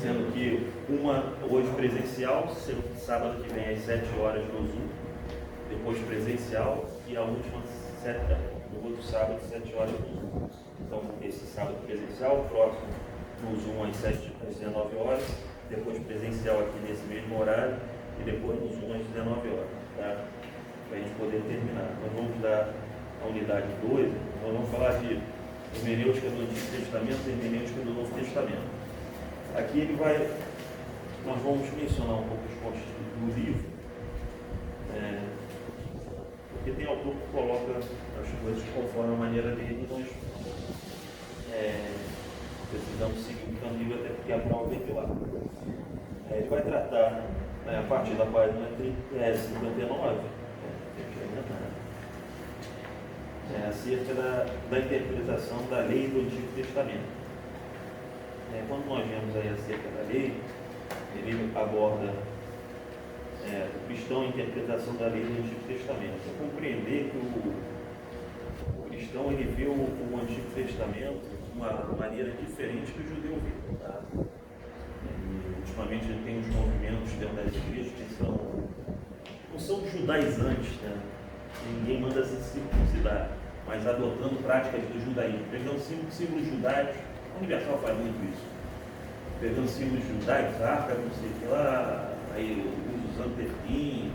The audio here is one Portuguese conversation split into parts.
sendo que uma hoje presencial, sábado que vem às 7 horas no Zoom, depois presencial e a última no outro sábado às 7 horas no Zoom. Então esse sábado presencial, o próximo no Zoom às 19 horas, depois presencial aqui nesse mesmo horário e depois no Zoom às 19 horas, tá? Para a gente poder terminar. Nós vamos dar a unidade 2, nós vamos falar de hermenêutica do Antigo Testamento e hermenêutica do Novo Testamento. Aqui nós vamos mencionar um pouco os pontos do livro, porque tem autor que coloca as coisas conforme a maneira dele, e nós precisamos seguir o caminho, até porque a prova vem de lá. Ele vai tratar, a partir da página 59, acerca da interpretação da lei do Antigo Testamento. Quando nós vemos aí acerca da lei, ele aborda o cristão, a interpretação da lei do Antigo Testamento. É compreender que o cristão ele vê o Antigo Testamento de uma maneira diferente que o judeu vê. Tá? E, ultimamente ele tem uns movimentos dentro das igrejas que não são judaizantes, né? Ninguém manda se circuncidar, mas adotando práticas do judaísmo, pegando símbolos judaicos. A Universal faz muito isso, pegando símbolos judaicos, arca, não sei o que lá, aí usando tefim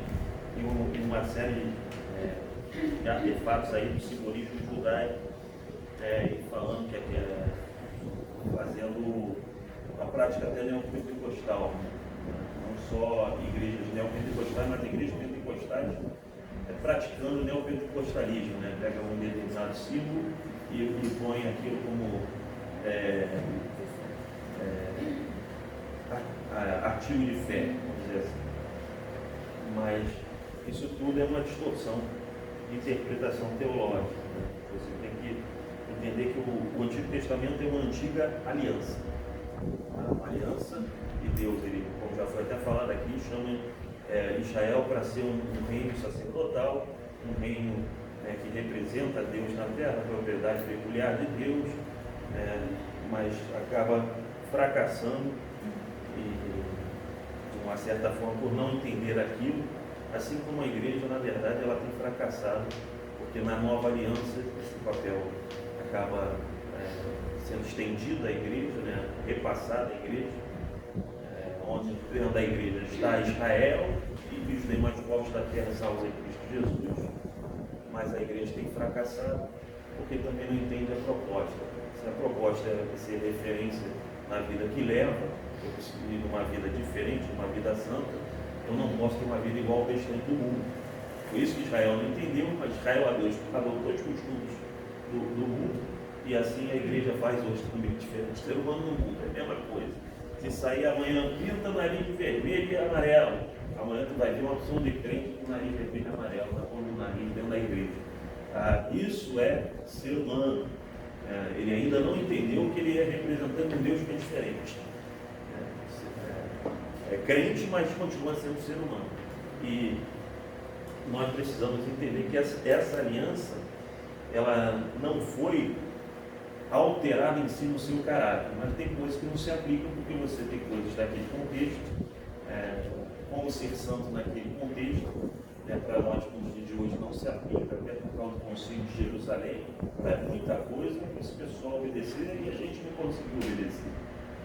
e uma série de artefatos aí do simbolismo judaico, e falando que é fazendo a prática até neopentecostal, não só igrejas neopentecostais, mas igrejas pentecostais praticando o neopentecostalismo, né? Pega um determinado símbolo e põe aquilo como artigo de fé, vamos dizer assim. Mas isso tudo é uma distorção de interpretação teológica, né? Você tem que entender que o Antigo Testamento é uma antiga aliança. Uma aliança de Deus, ele, como já foi até falado aqui, chama Israel para ser um reino sacerdotal, um reino que representa Deus na terra, a propriedade peculiar de Deus, mas acaba fracassando e, de uma certa forma, por não entender aquilo, assim como a igreja, na verdade, ela tem fracassado, porque na nova aliança esse papel acaba sendo estendido à igreja, né? Repassado à igreja, onde dentro da igreja está Israel e os demais povos da terra salvos em Cristo Jesus. Mas a igreja tem fracassado porque também não entende a proposta. Se a proposta é ser referência na vida que leva, eu preciso de uma vida diferente, uma vida santa, eu não posso ter uma vida igual ao restante do mundo. Por isso que Israel não entendeu, mas Israel adotou os costumes do mundo, e assim a igreja faz hoje também diferente. O ser humano no mundo é a mesma coisa. Se sair amanhã, pinta o nariz de vermelho e amarelo. Amanhã tu vai ver uma opção de crente com o nariz vermelho e amarelo, na ponta do nariz dentro da igreja. Isso é ser humano. Ele ainda não entendeu que ele é representando um Deus que é diferente. É crente, mas continua sendo ser humano. E nós precisamos entender que essa aliança, ela não foi alterada em si no seu caráter, mas tem coisas que não se aplicam, porque você tem coisas daquele contexto, como ser santo naquele contexto, para nós nos dias de hoje não se aplica, até por causa do Concílio de Jerusalém, muita coisa para esse pessoal obedecer e a gente não conseguiu obedecer.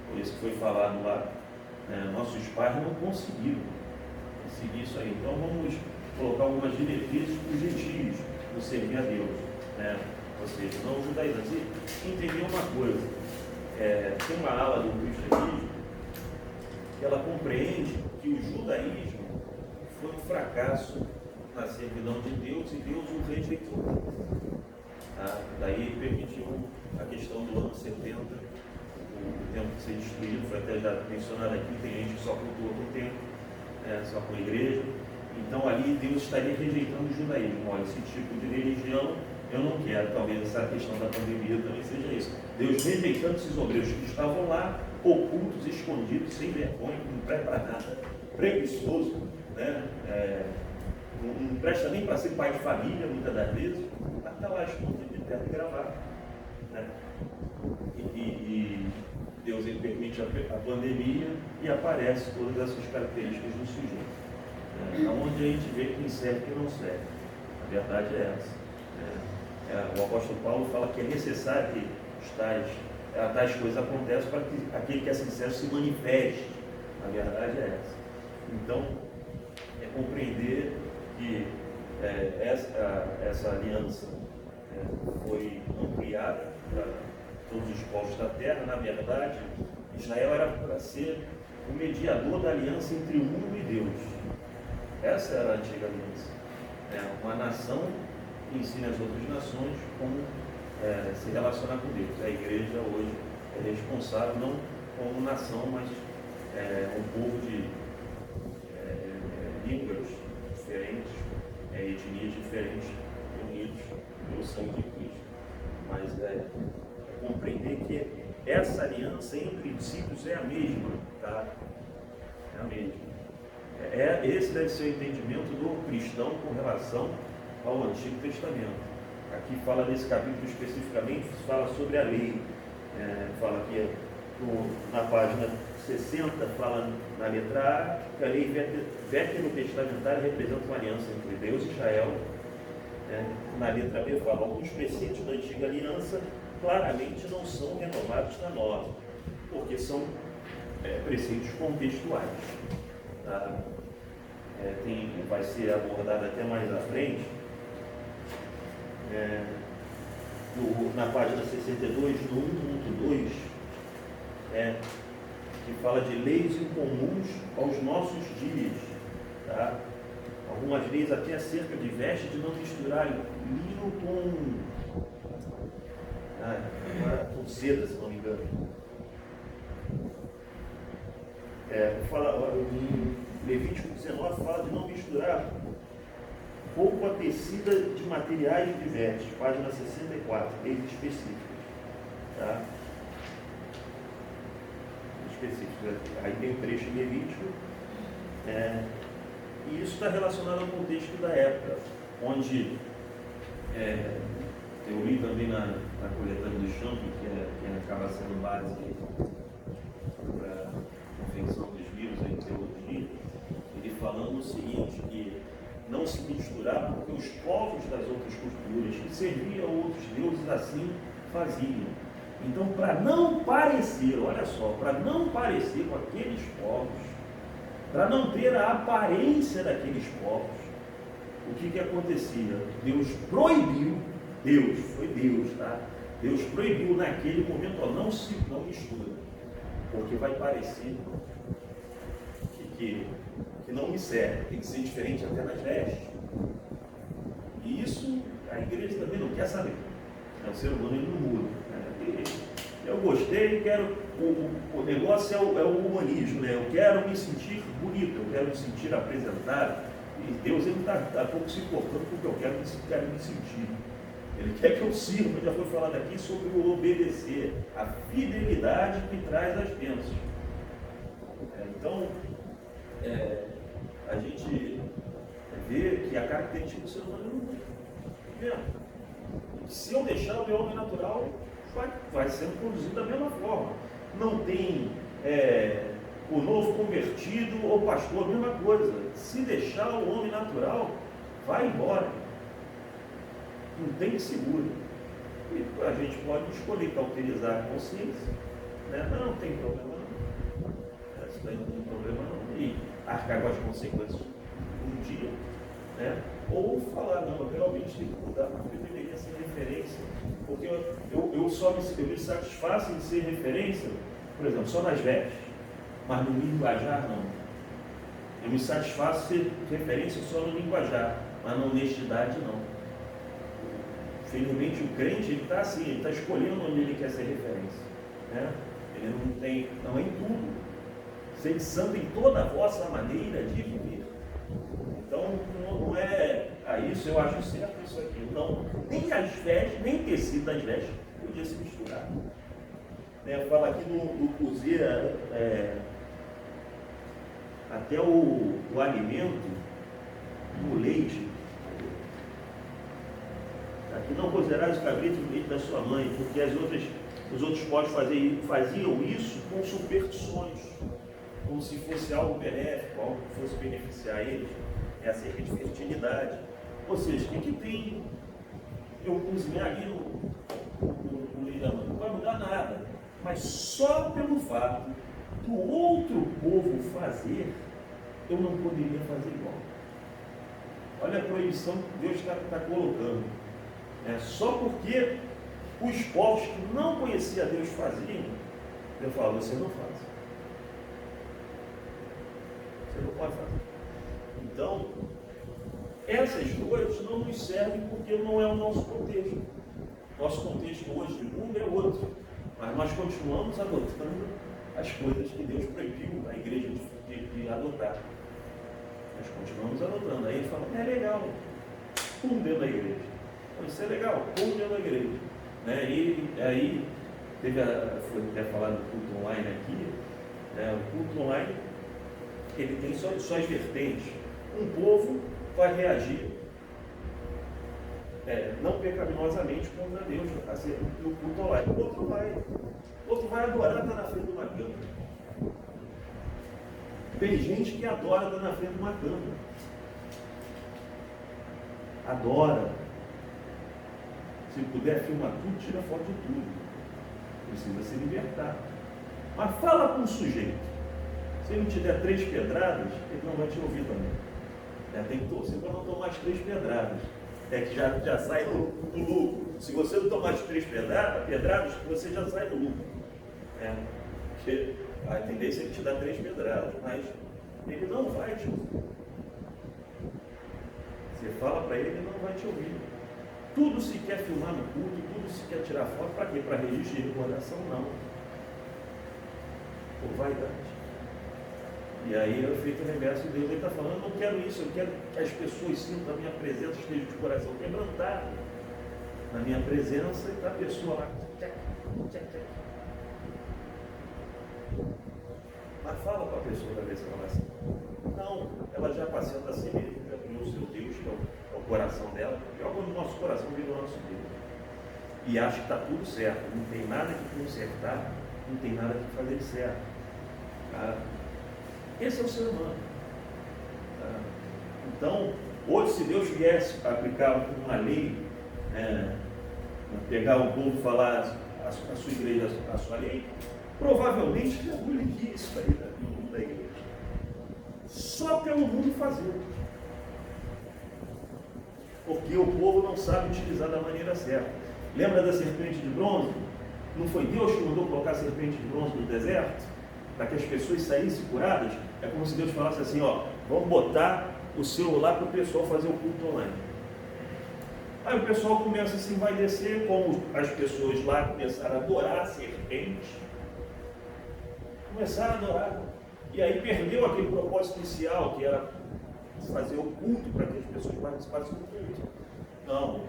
Por isso que foi falado lá, nossos pais não conseguiram seguir isso aí. Então vamos colocar algumas diretrizes para os gentios do servir a Deus, ou seja, não os judaizantes. E entender uma coisa, tem uma ala do cristianismo que ela compreende que o judaísmo foi um fracasso na servidão de Deus e Deus o rejeitou. Daí permitiu a questão do ano 70, o templo ser destruído, foi até já mencionado aqui, tem gente que só cultua com o templo, só com a igreja. Então ali Deus estaria rejeitando o judaísmo. Olha, esse tipo de religião eu não quero. Talvez essa questão da pandemia também seja isso. Deus rejeitando esses obreiros que estavam lá, ocultos, escondidos, sem vergonha, não presta nada, preguiçoso, não presta nem para ser pai de família, muitas das vezes, mas está lá escondido de terra e gravado. E Deus ele permite a pandemia e aparece todas essas características do sujeito. Onde a gente vê quem serve e quem não serve. A verdade é essa. O apóstolo Paulo fala que é necessário que tais coisas aconteçam para que aquele que é sincero se manifeste. A verdade é essa. Então, é compreender que essa aliança foi ampliada para todos os povos da terra. Na verdade, Israel era para ser o mediador da aliança entre o mundo e Deus. Essa era a antiga aliança. Uma nação que ensina as outras nações como se relacionar com Deus. A igreja hoje é responsável não como nação, mas um povo de línguas diferentes, etnias diferentes, unidos pelo sangue de Cristo. Mas é compreender que essa aliança, em princípios, é a mesma, tá? É a mesma. Esse deve ser o entendimento do cristão com relação ao Antigo Testamento. Aqui fala nesse capítulo especificamente, fala sobre a lei. Fala aqui na página 60, fala na letra A, que a lei veterotestamentária representa uma aliança entre Deus e Israel. Na letra B fala, alguns preceitos da antiga aliança claramente não são renovados na nova, porque são preceitos contextuais. Tá? Vai ser abordado até mais à frente, na página 62, no 1.2, que fala de leis incomuns aos nossos dias. Tá? Algumas leis até acerca de vestes de não misturar linho com seda, se não me engano. Levítico 19 fala de não misturar roupa tecida de materiais diversos, página 64, leis específicas. Tá? Específicas. Aí tem o trecho em Levítico, e isso está relacionado ao contexto da época, onde eu li também na coletânea do Champion, que acaba sendo base para a confecção dos livros em teologia, ele falando o seguinte, que não se misturava porque os povos das outras culturas que serviam a outros deuses assim faziam. Então, para não parecer, olha só, para não parecer com aqueles povos, para não ter a aparência daqueles povos, o que acontecia? Deus proibiu, foi Deus, tá? Deus proibiu naquele momento, não mistura, porque vai parecer que não me serve, tem que ser diferente até nas vestes. E isso a igreja também não quer saber. O ser humano ele não muda. Eu gostei, o negócio é o humanismo, né? Eu quero me sentir bonito, eu quero me sentir apresentado. E Deus ele está pouco se importando porque eu quero me sentir. Ele quer que eu sirva, já foi falado aqui sobre o obedecer, a fidelidade que traz as bênçãos. Então, a gente vê que a característica do ser humano é mesmo. Se eu deixar o meu homem natural, vai sendo produzido da mesma forma. Não tem o novo convertido ou pastor, a mesma coisa. Se deixar o homem natural, vai embora. Não tem que segura. E a gente pode escolher cauterizar a consciência. Né? Não tem problema não. Isso daí não tem problema não. E arcar com as consequências um dia. Né? Ou falar, não, eu realmente tenho que mudar, porque eu deveria ser referência. Porque eu me satisfaço em ser referência, por exemplo, só nas vestes, mas no linguajar não. Eu me satisfaço em ser referência só no linguajar, mas na honestidade não. Felizmente o crente, ele está assim, ele está escolhendo onde ele quer ser referência. Né? Ele não é em tudo. Sede santo em toda a vossa maneira de viver. Então, não é isso, eu acho certo isso aqui. Não, nem as vestes, nem tecido das vestes podia se misturar. Fala aqui no cozer, até o alimento, o leite. Aqui não cozerás o cabrito no leite da sua mãe, porque as outras Os outros povos faziam isso com superstições, como se fosse algo benéfico, algo que fosse beneficiar eles, acerca de fertilidade. Ou seja, o que tem eu cozinhar ali no leilão? Não vai mudar nada, mas só pelo fato do outro povo fazer, eu não poderia fazer igual. Olha a proibição que Deus está colocando. Só porque os povos que não conheciam Deus faziam, Deus fala, você não faz. Você não pode fazer. Então, essas coisas não nos servem porque não é o nosso contexto. Nosso contexto hoje de mundo é outro. Mas nós continuamos adotando as coisas que Deus proibiu a igreja de adotar. Nós continuamos adotando. Aí ele fala, é legal, pum dentro da igreja. Então, isso é legal, pum dentro da igreja. E aí, foi até falado do culto online aqui, o culto online, ele tem suas vertentes. Um povo vai reagir não pecaminosamente contra Deus no culto online. O outro vai adorar estar na frente de uma câmera. Tem gente que adora estar na frente de uma câmera. Adora. Se puder filmar tudo, tira foto de tudo. Precisa se libertar. Mas fala com o sujeito. Se ele te der 3 pedradas, ele não vai te ouvir também. Tem que torcer para não tomar as 3 pedradas. Que já sai do lucro. Se você não tomar as 3 pedradas, você já sai do lucro. Porque a tendência é que te dar 3 pedradas, mas ele não vai te ouvir. Você fala para ele, ele não vai te ouvir. Tudo se quer filmar no culto, tudo se quer tirar foto, para quê? Para registro de recordação? Não. Por vaidade. E aí é feito o reverso de Deus. Ele está falando, não quero isso, eu quero que as pessoas sintam a minha presença, estejam de coração quebrantado na minha presença, e está a pessoa lá. Mas fala para a pessoa da vez que ela vai assim. Não, ela já pacienta a si mesma, já criou o seu Deus, que é o coração dela, joga no nosso coração, vira o nosso Deus. E acha que está tudo certo, não tem nada que consertar, não tem nada que fazer certo. Esse é o ser humano. Então, hoje, se Deus viesse aplicar uma lei, pegar o povo e falar a sua igreja, a sua lei, provavelmente ele aboliria isso aí da igreja. Só pelo mundo fazer. Porque o povo não sabe utilizar da maneira certa. Lembra da serpente de bronze? Não foi Deus que mandou colocar a serpente de bronze no deserto? Para que as pessoas saíssem curadas? É como se Deus falasse assim, vamos botar o celular para o pessoal fazer o culto online. Aí o pessoal começa a se envaidecer, como as pessoas lá começaram a adorar a serpente. Começaram a adorar. E aí perdeu aquele propósito inicial, que era fazer o culto para que as pessoas participassem do culto. Não,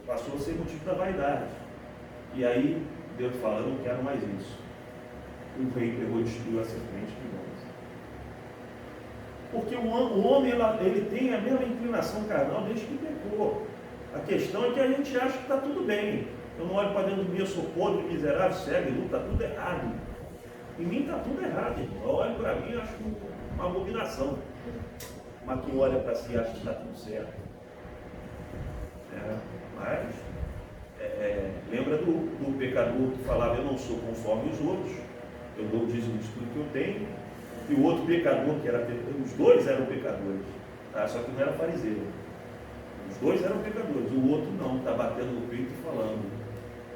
passou a ser motivo da vaidade. E aí Deus fala, eu não quero mais isso. O rei pegou e destruiu a serpente de bronze. Porque o homem ele tem a mesma inclinação carnal desde que pecou. A questão é que a gente acha que está tudo bem. Eu não olho para dentro de mim, eu sou podre, miserável, cego, está tudo errado. Em mim está tudo errado, irmão. Eu olho para mim e acho uma abominação. Mas quem olha para si acha que está tudo certo. Mas lembra do pecador que falava, eu não sou conforme os outros, eu dou o dízimo de tudo que eu tenho, e o outro pecador, os dois eram pecadores, só que não era fariseu. Os dois eram pecadores, o outro não, está batendo no peito e falando.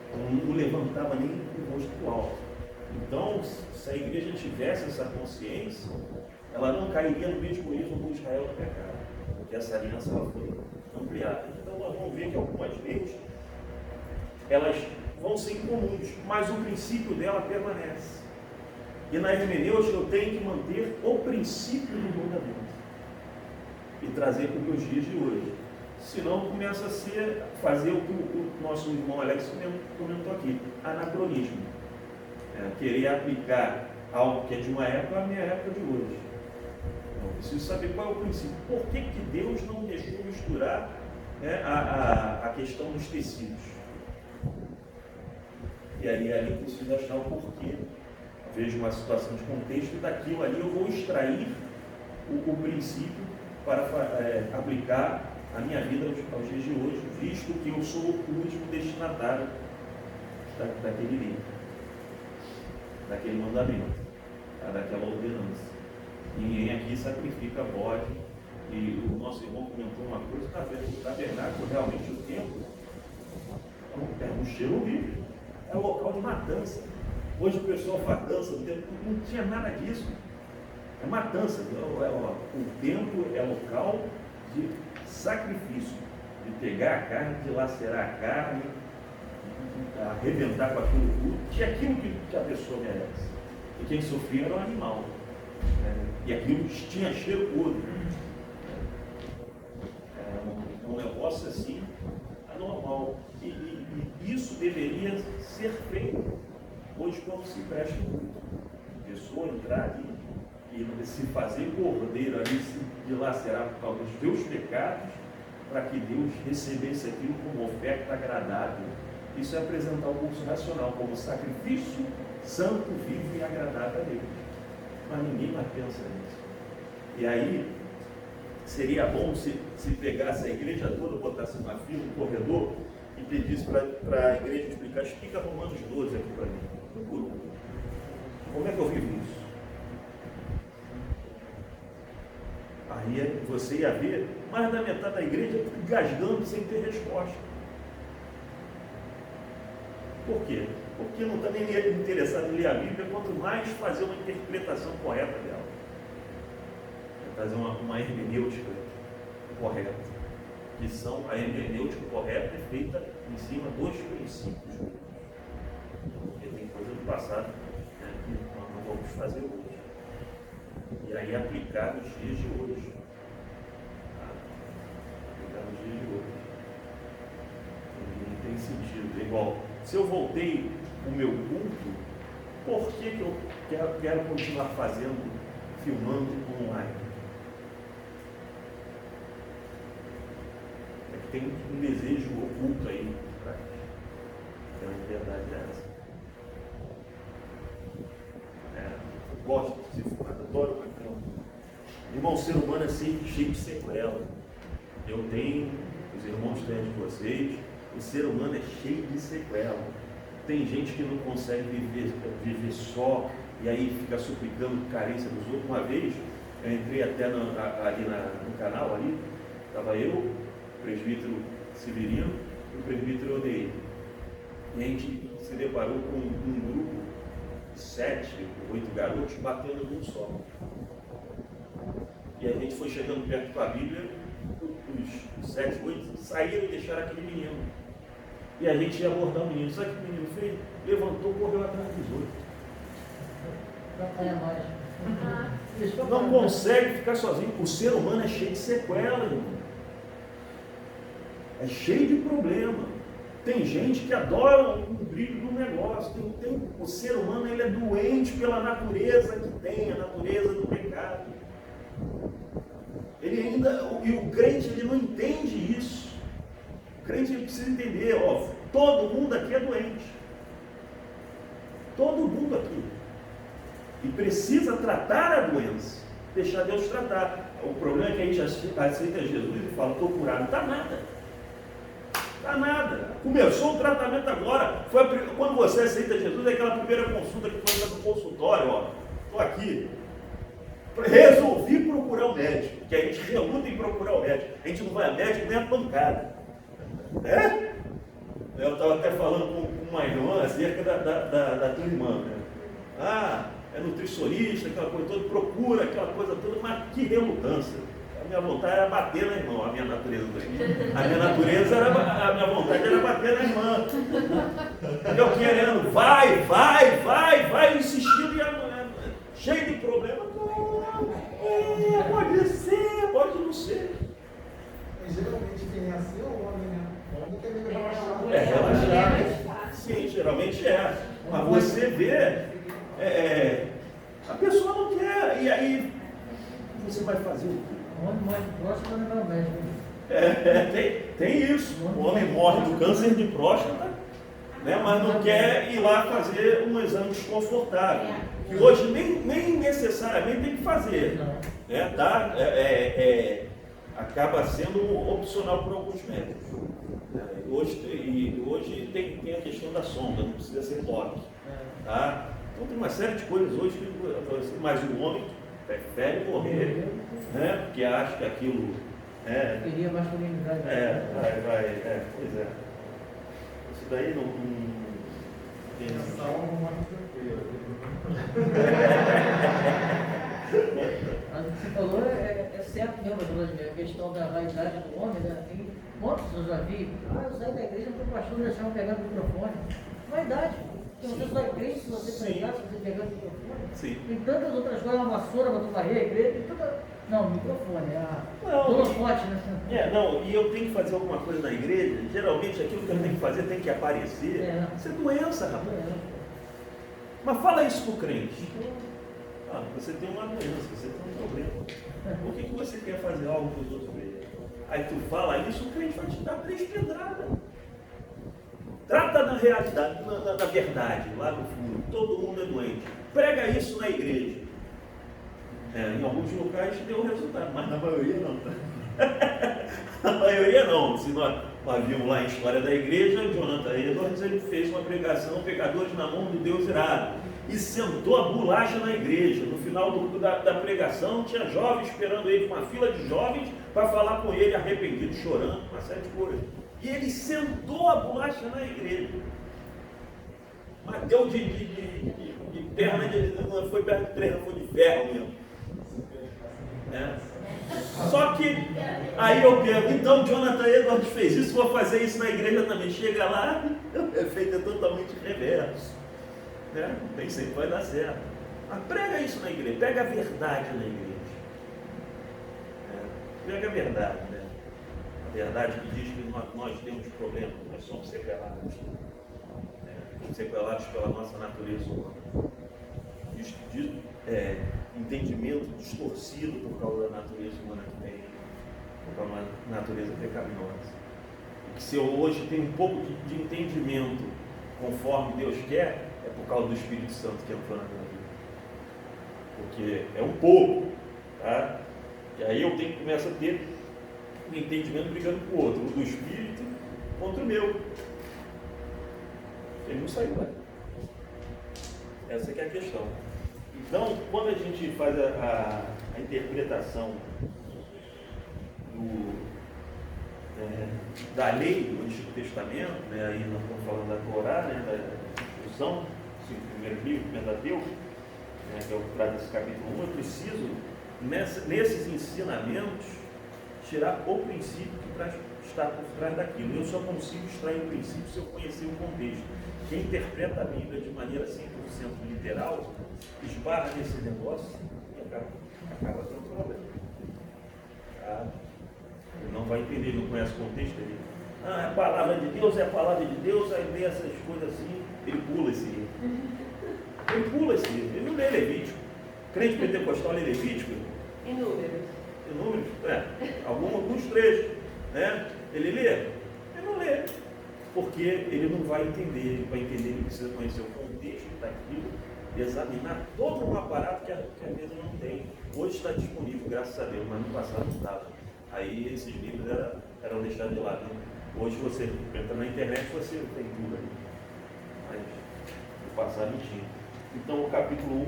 Então, não levantava nem o rosto para o alto. Então, se a igreja tivesse essa consciência, ela não cairia no mesmo erro do Israel do pecado, porque essa aliança ela foi ampliada. Então, nós vamos ver que algumas leis, elas vão ser incomuns, mas o princípio dela permanece. E na hermenêutica eu tenho que manter o princípio do mandamento e trazer para os meus dias de hoje. Senão começa a fazer o que o nosso irmão Alex comentou aqui, anacronismo. Querer aplicar algo que é de uma época à minha época de hoje. Então, preciso saber qual é o princípio. Por que Deus não deixou misturar a questão dos tecidos? E aí ali eu preciso achar o porquê. Vejo uma situação de contexto e daquilo ali eu vou extrair o princípio para aplicar a minha vida aos dias de hoje, visto que eu sou o último destinatário daquele livro, daquele mandamento, daquela ordenança. Ninguém aqui sacrifica bode. E o nosso irmão comentou uma coisa: o tabernáculo, realmente, o templo é um cheiro horrível, é um local de matança. Hoje o pessoal faz dança no templo, não tinha nada disso. É matança. O templo é local de sacrifício, de pegar a carne, de lacerar a carne, arrebentar com aquilo tudo, que é aquilo que a pessoa merece. E quem sofria era o animal. E aquilo tinha cheiro podre. É um negócio assim anormal. E isso deveria ser feito hoje quando se presta culto. A pessoa entrar ali e se fazer cordeiro ali, se dilacerar por causa dos teus pecados, para que Deus recebesse aquilo como oferta agradável. Isso é apresentar o curso racional como sacrifício santo, vivo e agradável a Deus. Mas ninguém mais pensa nisso. E aí, seria bom se pegasse a igreja toda, botasse uma fila, um corredor, e pedisse para a igreja explica Romanos 12 aqui para mim. Como é que eu vivo isso? Aí você ia ver mais da metade da igreja gasgando sem ter resposta. Por quê? Porque não está nem interessado em ler a Bíblia, quanto mais fazer uma interpretação correta dela. Fazer uma hermenêutica correta. Que são, a hermenêutica correta é feita em cima dos princípios. Porque tem coisa do passado, né, que nós não vamos fazer hoje. E aí aplicar nos dias de hoje. Aplicar nos dias de hoje. Não tem sentido. É igual, se eu voltei o meu culto, por que eu quero continuar filmando online? É que tem um desejo oculto aí por trás. Então a verdade é essa. Eu gosto de ser filmado, adoro campeão. Irmão, o ser humano é sempre cheio de sequela. Eu tenho, os irmãos têm de vocês, o ser humano é cheio de sequela. Tem gente que não consegue viver só e aí fica suplicando carência dos outros. Uma vez, eu entrei até ali no canal, ali, estava eu, o presbítero Severino e o presbítero Odeir. E a gente se deparou com um grupo de 7, 8 garotos batendo num só. E a gente foi chegando perto com a Bíblia, os 7, 8 saíram e deixaram aquele menino. E a gente ia abordar o menino. Sabe o que o menino fez? Levantou, correu atrás dos outros. Não consegue ficar sozinho. O ser humano é cheio de sequela, irmão. É cheio de problema. Tem gente que adora o brilho do negócio. O ser humano ele é doente pela natureza que tem, a natureza do pecado. E o crente ele não entende isso. O crente ele precisa entender, todo mundo aqui é doente. Todo mundo aqui. E precisa tratar a doença. Deixar Deus tratar. O problema é que a gente aceita Jesus e fala, estou curado. Não está nada. Está nada. Começou o tratamento agora. Quando você aceita Jesus, é aquela primeira consulta que foi no consultório. Estou aqui. Resolvi procurar o médico. Porque a gente reluta em procurar o médico. A gente não vai a médico nem a pancada. Eu estava até falando com uma irmã acerca da tua irmã. Né? É nutricionista, aquela coisa toda, procura aquela coisa toda, mas que relutância. A minha vontade era bater na irmã, a minha natureza. A minha vontade era bater na irmã. Eu querendo, vai, insistindo, e a mulher cheia de problemas. Pode ser, pode não ser. Geralmente quem é assim é o homem, né? O homem quer relaxar. Relaxar. Sim, geralmente é. Mas você vê, a pessoa não quer. E aí, você vai fazer o quê? O homem morre de próstata não é médico. Tem isso. O homem morre do câncer de próstata né? Mas não quer ir lá fazer um exame desconfortável, que hoje nem necessariamente tem que fazer, né? Tá? Acaba sendo opcional para alguns médicos. Hoje tem a questão da sonda, não precisa ser toque. Tá? Então tem uma série de coisas hoje que, mas o homem prefere morrer, né? Porque acha que aquilo Queria masculinidade. Pois é. Isso daí não tem. Mas o que você falou é certo mesmo, Vladimir, a questão da vaidade do homem, né? Tem quantos eu já vi? Eu saí da igreja porque o pastor deixava pegar o microfone. Vaidade. Se você sai crente, se você pregar, se você pegar o microfone. Sim. Tem tantas outras coisas, uma vassoura para tu varrer a igreja, tem tanta... Não, microfone, holofote, né? E eu tenho que fazer alguma coisa na igreja, geralmente aquilo que eu tenho que fazer tem que aparecer. Isso é doença, rapaz. Mas fala isso para o crente. Você tem uma doença, você tem um problema. Por que você quer fazer algo que os outros veem? Aí tu fala isso, o crente vai te dar 3 pedradas. Trata na realidade, na verdade, lá no fundo. Todo mundo é doente. Prega isso na igreja. Em alguns locais deu resultado, mas na maioria não. Na maioria não. Se nós vimos lá em História da Igreja, Jonathan Edwards, ele fez uma pregação, pecadores na mão do Deus irado, e sentou a bolacha na igreja. No final da pregação, tinha jovens esperando ele, uma fila de jovens, para falar com ele, arrependido, chorando, uma série de coisas. E ele sentou a bolacha na igreja. Mas deu de perna, não foi perna de treino, foi de ferro mesmo. Só que aí eu pergunto, então Jonathan Edwards fez isso, vou fazer isso na igreja também. Chega lá, o efeito é totalmente reverso. Nem sempre vai dar certo. Mas prega isso na igreja, pega a verdade na igreja. Pega a verdade, né? A verdade que diz que nós temos problemas, nós somos sequelados. Sequelados pela nossa natureza humana. Entendimento distorcido por causa da natureza humana que tem, por causa da natureza pecaminosa. E que se eu hoje tenho um pouco de entendimento conforme Deus quer, é por causa do Espírito Santo que entrou na minha vida. Porque é um pouco, tá? E aí eu tenho que começar a ter um entendimento brigando com o outro, o do Espírito contra o meu. Ele não saiu lá. Essa que é a questão. Então, quando a gente faz a interpretação da lei do Antigo Testamento, né, aí nós estamos falando da Torá, né, da instrução, o primeiro livro, o Pentateuco, que é o que traz esse capítulo 1, eu preciso, nesses ensinamentos, tirar o princípio que está por trás daquilo. Eu só consigo extrair o princípio se eu conhecer o contexto. Quem interpreta a Bíblia de maneira 100% literal, esbarra nesse negócio e acaba tendo problema. Ele não vai entender, ele não conhece o contexto dele. É a palavra de Deus, aí lê essas coisas assim, ele pula esse livro. Ele não lê Levítico. Crente pentecostal lê Levítico? Inúmeros. Alguns trechos, né? Ele lê? Ele não lê. Porque ele não vai entender, ele precisa conhecer o contexto daquilo, examinar todo um aparato que a mesa não tem. Hoje está disponível, graças a Deus, mas no passado não estava. Aí esses livros eram deixados de lado. Né? Hoje você entra na internet, você tem tudo ali. Mas no passado não tinha. Então o capítulo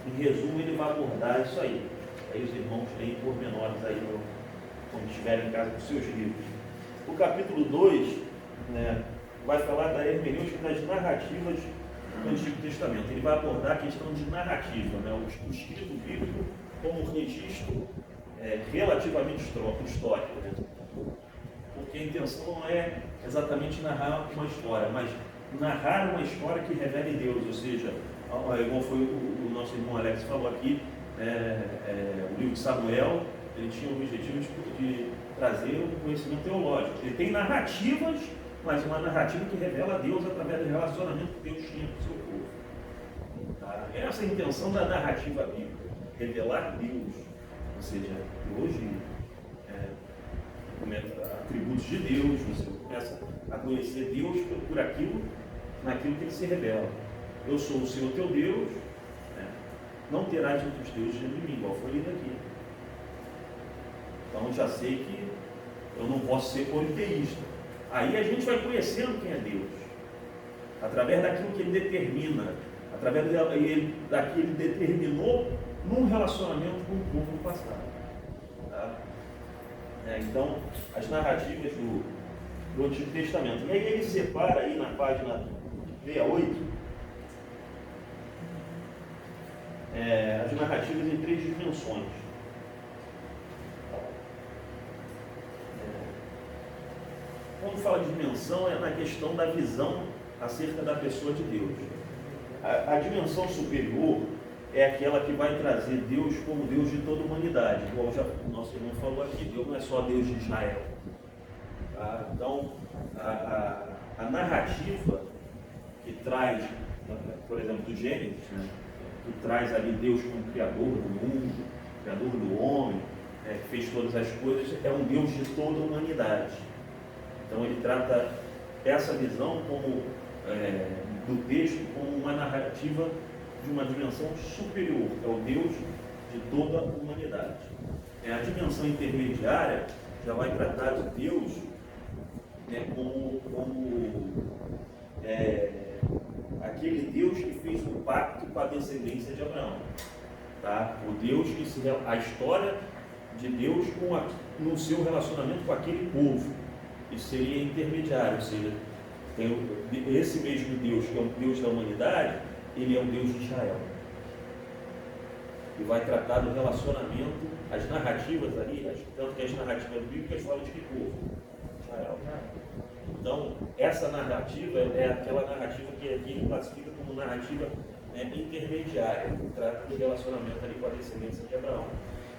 1, em resumo, ele vai abordar isso aí. Aí os irmãos têm pormenores aí quando estiverem em casa com seus livros. O capítulo 2, né, vai falar da hermenêutica das narrativas do Antigo Testamento. Ele vai abordar a questão de narrativa, né, o escrito bíblico como um registro relativamente histórico. Né? Porque a intenção não é exatamente narrar uma história, mas narrar uma história que revele Deus, ou seja, igual foi o nosso irmão Alex falou aqui, o livro de Samuel, ele tinha o objetivo de trazer um conhecimento teológico. Ele tem narrativas, mas uma narrativa que revela Deus através do relacionamento que Deus tinha com o seu povo. Tá? Essa é a intenção da narrativa bíblica, revelar Deus, ou seja, hoje atributos de Deus no seu começa a conhecer Deus por aquilo, naquilo que ele se revela. Eu sou o Senhor teu Deus, né? Não terás outros deuses diante de mim, igual foi lido aqui. Então já sei que eu não posso ser politeísta. Aí a gente vai conhecendo quem é Deus, através daquilo que ele determina, através daquilo que ele determinou num relacionamento com o povo do passado. Tá? Então, as narrativas do Antigo Testamento. E aí ele separa aí na página 68 as narrativas em 3 dimensões. Quando fala de dimensão, é na questão da visão acerca da pessoa de Deus. A dimensão superior é aquela que vai trazer Deus como Deus de toda a humanidade, igual já o nosso irmão falou aqui. Deus não é só Deus de Israel. Tá? Então, a narrativa que traz, por exemplo, do Gênesis, né? Que traz ali Deus como Criador do mundo, Criador do homem, que fez todas as coisas, é um Deus de toda a humanidade. Então ele trata essa visão do texto como uma narrativa de uma dimensão superior, é o Deus de toda a humanidade. A dimensão intermediária já vai tratar de Deus, né, como aquele Deus que fez um pacto com a descendência de Abraão. Tá? O Deus a história de Deus no seu relacionamento com aquele povo. Isso seria intermediário, ou seja, tem esse mesmo Deus, que é o Deus da humanidade, ele é o Deus de Israel. E vai tratar do relacionamento, as narrativas ali, tanto que as narrativas bíblicas falam de que povo? Israel. Então, essa narrativa é aquela narrativa que aqui ele classifica como narrativa intermediária, que trata do relacionamento ali com a descendência de Abraão.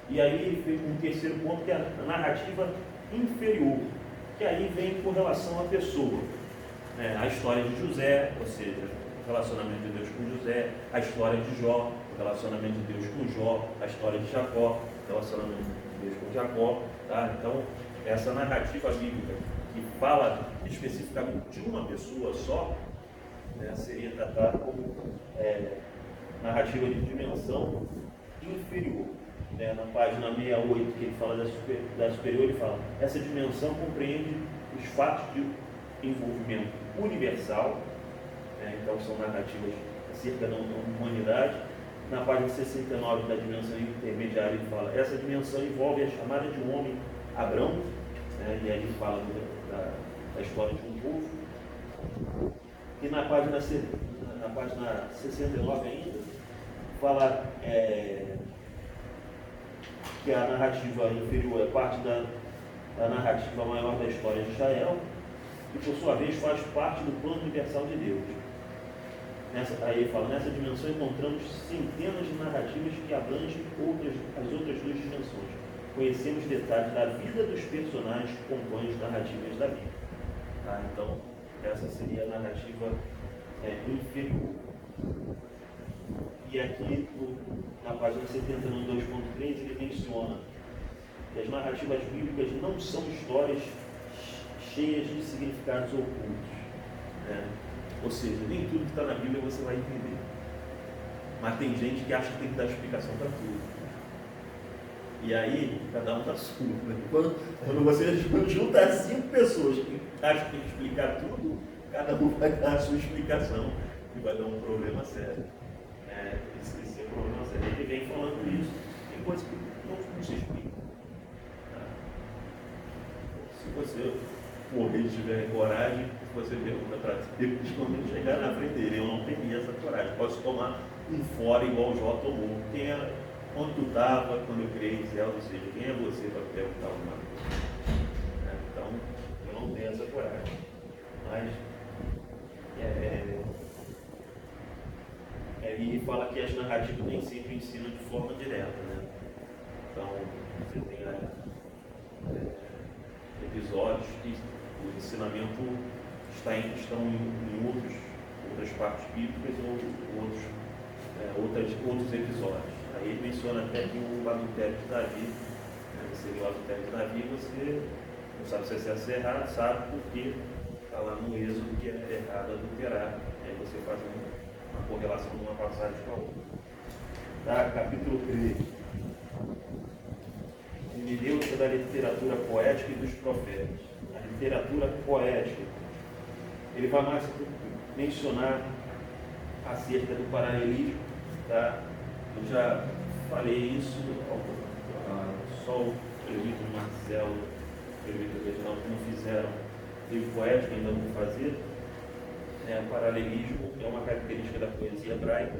E aí ele fez um terceiro ponto, que é a narrativa inferior, que aí vem com relação à pessoa. A história de José, ou seja, o relacionamento de Deus com José, a história de Jó, o relacionamento de Deus com Jó, a história de Jacó, o relacionamento de Deus com Jacó. Tá? Então, essa narrativa bíblica que fala especificamente de uma pessoa só, seria tratada como narrativa de dimensão inferior. Na página 68, que ele fala da superior, ele fala: essa dimensão compreende os fatos de envolvimento universal, então são narrativas acerca da humanidade. Na página 69 da dimensão intermediária, ele fala: essa dimensão envolve a chamada de um homem, Abrão, e aí ele fala da história de um povo. E na página 69 ainda, fala que a narrativa inferior é parte da narrativa maior da história de Israel, e por sua vez faz parte do plano universal de Deus. Aí ele fala: nessa dimensão encontramos centenas de narrativas que abrangem as outras 2 dimensões. Conhecemos detalhes da vida dos personagens que compõem as narrativas da Bíblia. Tá? Então, essa seria a narrativa inferior. E aqui, na página 71, 2.3, ele menciona que as narrativas bíblicas não são histórias cheias de significados ocultos. Ou seja, nem tudo que está na Bíblia você vai entender. Mas tem gente que acha que tem que dar explicação para tudo. E aí, cada um está surdo. Quando você junta 5 pessoas que acham que tem que explicar tudo, cada um vai dar a sua explicação e vai dar um problema sério. Esse é o problema sério. Ele vem falando isso. Tem coisas que não se explica. Se você morrer e tiver coragem, você pergunta para Deus quando chegar na frente dele. Eu não teria essa coragem. Posso tomar um fora igual o Jó tomou. Onde tu estava quando eu criei Israel? Ou seja, quem é você para perguntar alguma coisa? Então, eu não tenho essa coragem. Mas ele fala que as narrativas nem sempre ensinam de forma direta, Então, você tem episódios que o ensinamento estão em outras partes bíblicas ou outros episódios. Aí ele menciona até que o adultério de Davi, seria o adultério de Davi, você Não sabe se é certo ou se é errado, sabe porque está lá no Êxodo que é errado adulterar. Aí você faz uma correlação de uma passagem com a outra. Tá? Capítulo 13. Hermenêutica da literatura poética e dos profetas. A literatura poética. Ele vai mais mencionar acerca do paralelismo. Tá? Eu já falei isso, só o presbítero Marcelo e o presbítero Reginaldo não fizeram livro poético, ainda vão fazer. O paralelismo é uma característica da poesia hebraica.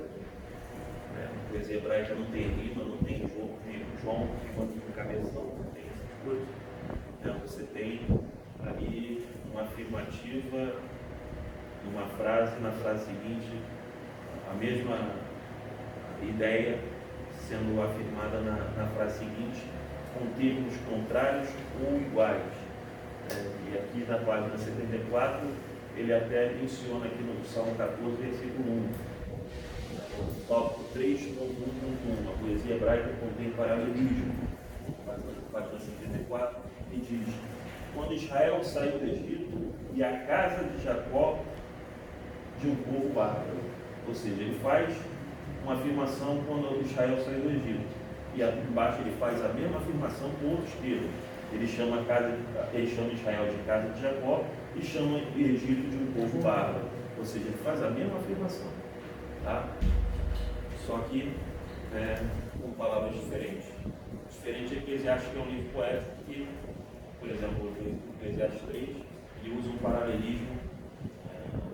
A poesia hebraica não tem rima, não tem João, enquanto no cabeção, não tem essas coisas. Você tem ali uma afirmativa numa frase, na frase seguinte, a mesma ideia sendo afirmada na frase seguinte, com termos contrários ou iguais. E aqui na página 74, ele até menciona aqui no Salmo 14, versículo 1. O tópico 3.1.1, a poesia hebraica contém paralelismo. Página 74, e diz: quando Israel saiu do Egito e a casa de Jacó de um povo bárbaro. Ou seja, ele faz uma afirmação quando Israel saiu do Egito. E embaixo ele faz a mesma afirmação com outros termos. Ele chama Israel de casa de Jacó e chama o Egito de um povo bárbaro. Ou seja, ele faz a mesma afirmação. Tá? Só que com palavras diferentes. Diferente é que Eclesiastes é um livro poético que, por exemplo, o Eclesiastes 3, ele usa um paralelismo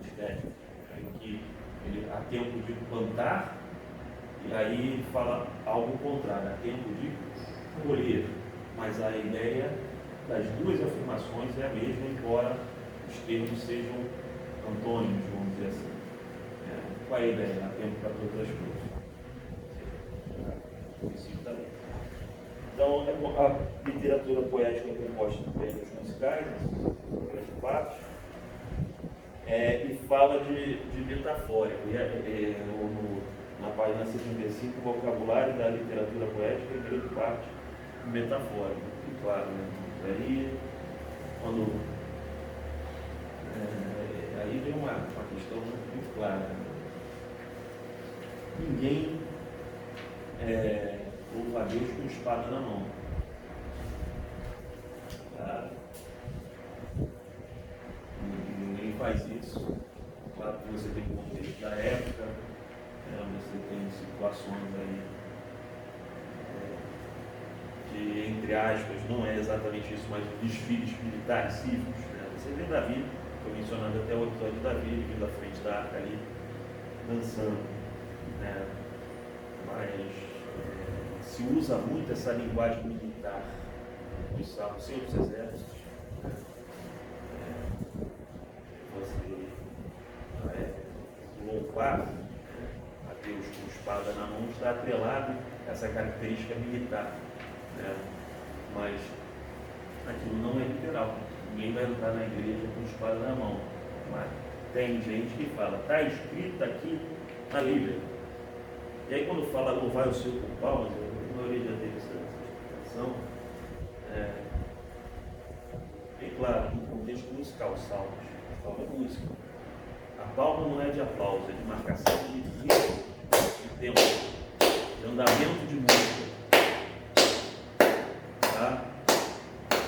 estético, em que há tempo de plantar, e aí ele fala algo contrário, há tempo de colher. Mas a ideia das duas afirmações é a mesma, embora os termos sejam antônimos, vamos dizer assim. Qual é a ideia? Há tempo para todas as coisas. Então, a literatura poética é composta de termos musicais, grande parte, e fala de metafórico. Na página 75, o vocabulário da literatura poética é grande parte metafórico. E claro, aí, aí vem uma questão muito clara. Ninguém louva a Deus com espada na mão. Tá? Ninguém faz isso. Claro que você tem o contexto da época, você tem situações aí que, entre aspas, não é exatamente isso, mas desfiles militares cívicos. Você vê Davi, estou mencionando até o episódio de Davi, ele vindo à frente da arca ali, dançando. Mas se usa muito essa linguagem militar dos salmos, Senhor dos Exércitos. Você louvar a Deus com espada na mão está atrelado a essa característica militar. Mas aquilo não é literal. Ninguém vai entrar na igreja com espada na mão. Mas tem gente que fala, está escrito aqui na Bíblia. E aí quando fala louvar o Senhor com palmas, a maioria já teve essa explicação. Bem claro, no contexto musical, salmos. Palma é música. A palma não é de aplauso, é de marcação de ritmo, de tempo, de andamento de música. Tá?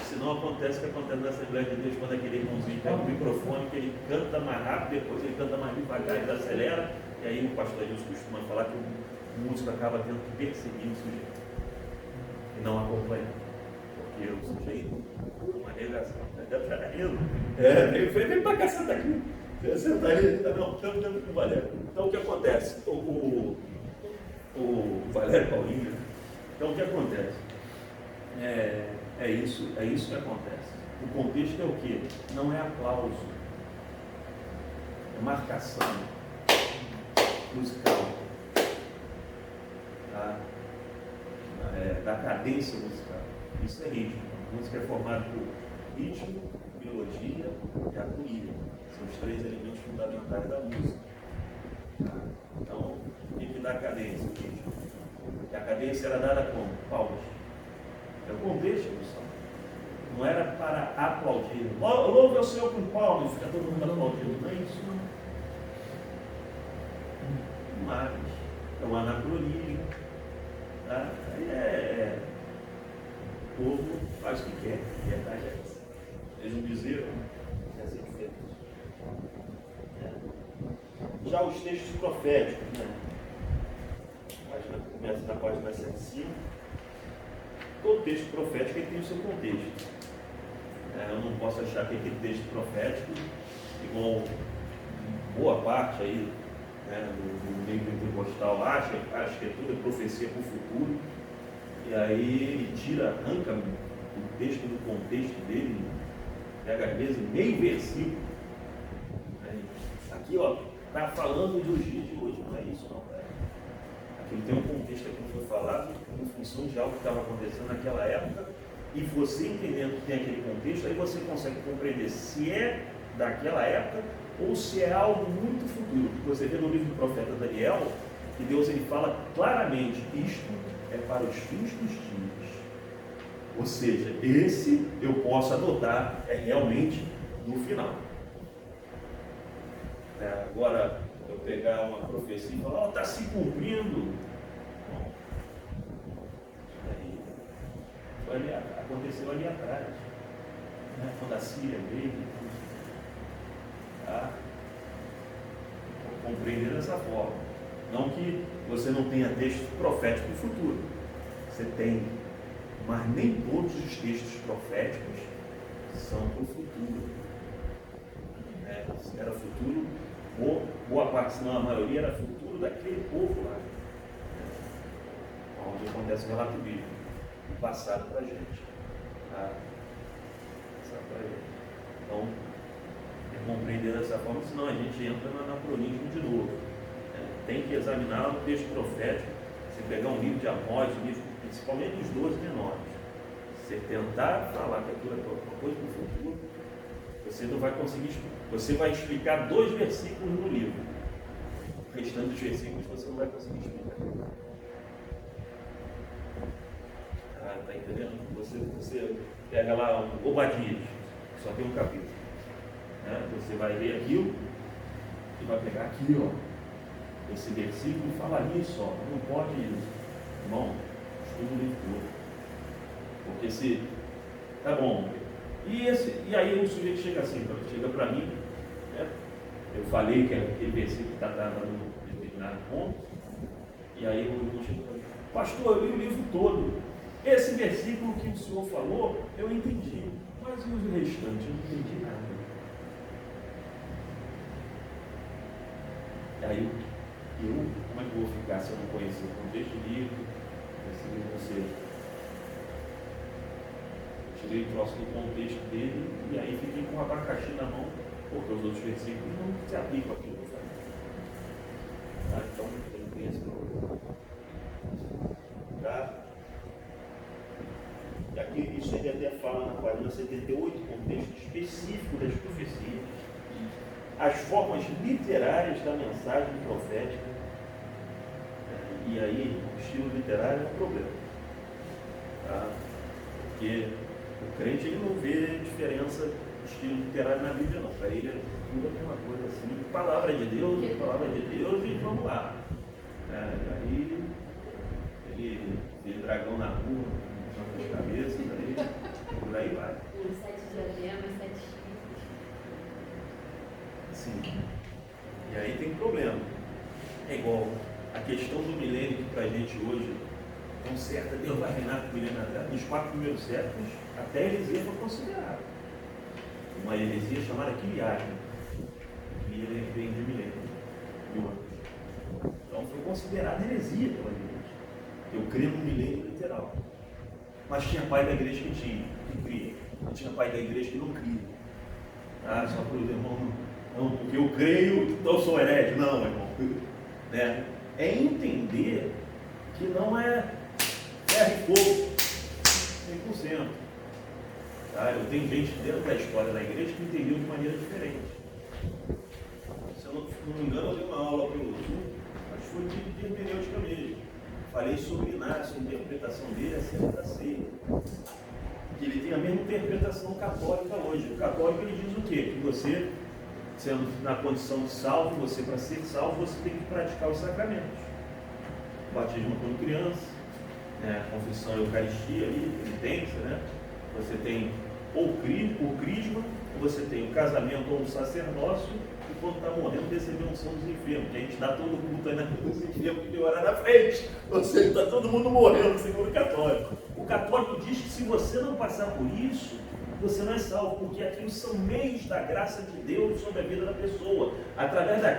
Senão acontece o que acontece na Assembleia de Deus, quando aquele irmãozinho pega o microfone, que ele canta mais rápido, depois ele canta mais devagar e acelera, e aí o pastor Deus costuma falar que o músico acaba tendo que perseguir o sujeito e não acompanhar, porque o sujeito uma negação, ele foi, vem pra cá, senta aqui, senta aí, não, estamos dentro do Valério. Então o que acontece? O Valério Paulinho, então o que acontece? É isso que acontece. O contexto é o quê? Não é aplauso, é marcação musical, tá? Da cadência musical. Isso é ritmo. A música é formada por ritmo, melodia e harmonia. São os três elementos fundamentais da música. Tá? Então, o que dá cadência? O ritmo. E a cadência era dada como? Palmas. É o contexto do salmo. Não era para aplaudir. Louve ao Senhor com palmas, fica todo mundo aplaudindo. Não é isso, não. Mas é um anacronismo. Tá? Aí o povo faz o que quer. A verdade é essa. Eles não dizeram que ia ser diferente. Já os textos proféticos, né? Começa na página 75. Todo texto profético ele tem o seu contexto. Eu não posso achar que aquele texto profético, igual boa parte aí, do meio pentecostal acha que é tudo profecia para o futuro, e aí ele arranca o texto do contexto dele, pega às vezes meio versículo. Aqui, ó, está falando dos dias de hoje, não é isso não. Aquilo tem um contexto aqui que foi falado em função de algo que estava acontecendo naquela época, e você entendendo que tem aquele contexto, aí você consegue compreender se é daquela época ou se é algo muito futuro. Você vê no livro do profeta Daniel que Deus ele fala claramente: isto é para os fins dos dias. Ou seja, esse eu posso adotar é realmente no final. Agora, eu pegar uma profecia e falar, está se cumprindo. Aconteceu ali atrás, quando a Síria veio, tá? Compreender dessa forma. Não que você não tenha texto profético do futuro. Você tem, mas nem todos os textos proféticos são para o futuro. Era futuro, boa parte, se não a maioria, era futuro daquele povo lá. Onde acontece o relato bíblico. Passado para a gente. Tá? Passado para a gente. Então, compreender dessa forma, senão a gente entra no anacronismo de novo. Tem que examinar o texto profético. Você pegar um livro de Amós, principalmente os 12 menores. Você tentar falar que aquilo é uma coisa para o futuro, você não vai conseguir. Você vai explicar 2 versículos no livro. O restante dos versículos você não vai conseguir explicar. Está entendendo? Você pega lá um Obadias, só tem um capítulo. Você vai ler aquilo e vai pegar aqui, ó, esse versículo e falar isso, ó, não pode isso. Irmão, estuda o livro todo. Porque se. Tá bom. E aí o sujeito chega assim, chega para mim, eu falei que aquele versículo está num determinado ponto, e aí o irmão chega para mim, pastor, eu li o livro todo. Esse versículo que o senhor falou, eu entendi. Mas e o restante? Eu não entendi nada. Aí como é que eu vou ficar se eu não conhecer o contexto do livro? Eu tirei o troço do contexto dele e aí fiquei com um abacaxi na mão, porque os outros versículos não se aplicam àquilo que eu falei. Então, tem esse problema. Tá? E aqui, isso ele até fala na página 78, contexto específico das profecias, as formas literárias da mensagem profética. E aí, o estilo literário é um problema. Tá? Porque o crente ele não vê diferença do estilo literário na Bíblia, não. Para ele é tudo a mesma coisa assim, palavra de Deus, e vamos lá. Aí ele vê dragão na rua, as cabeças, por aí vai. Os 7 diademas, 7 chifres. Sim. E aí tem problema. É igual a questão do milênio que para a gente hoje tão certa, Deus vai reinar com o milênio atrás. Nos 4 primeiros séculos, até a heresia foi considerada. Uma heresia chamada Quiliagem. Que vem de milênio. Então foi considerada heresia pela igreja. Eu creio no milênio literal. Mas tinha pai da igreja que cria. E tinha pai da igreja que não cria. Só para os irmãos não, porque eu creio, então eu sou herege. Não, irmão. É entender que não é ferro e fogo 100%. Tá? Eu tenho gente dentro da história da igreja que entendeu de maneira diferente. Se eu não me engano, eu dei uma aula para o Zoom, mas foi de hermenêutica mesmo. Falei sobre Inácio, a interpretação dele acerca da ceia. que ele tem a mesma interpretação católica hoje. O católico ele diz o quê? Que você, sendo na condição de salvo, você para ser salvo, você tem que praticar os sacramentos. Batismo quando criança, né? Confissão, Eucaristia, ali, penitência, né? Você tem ou o crisma, ou você tem o casamento ou o sacerdócio, e quando está morrendo, receber a unção dos enfermos. Que a gente dá todo culto aí na cruz dos enfermos que orar na frente. Ou seja, está todo mundo morrendo, segundo o católico. O católico diz que se você não passar por isso, você não é salvo, porque aquilo são meios da graça de Deus sobre a vida da pessoa. Através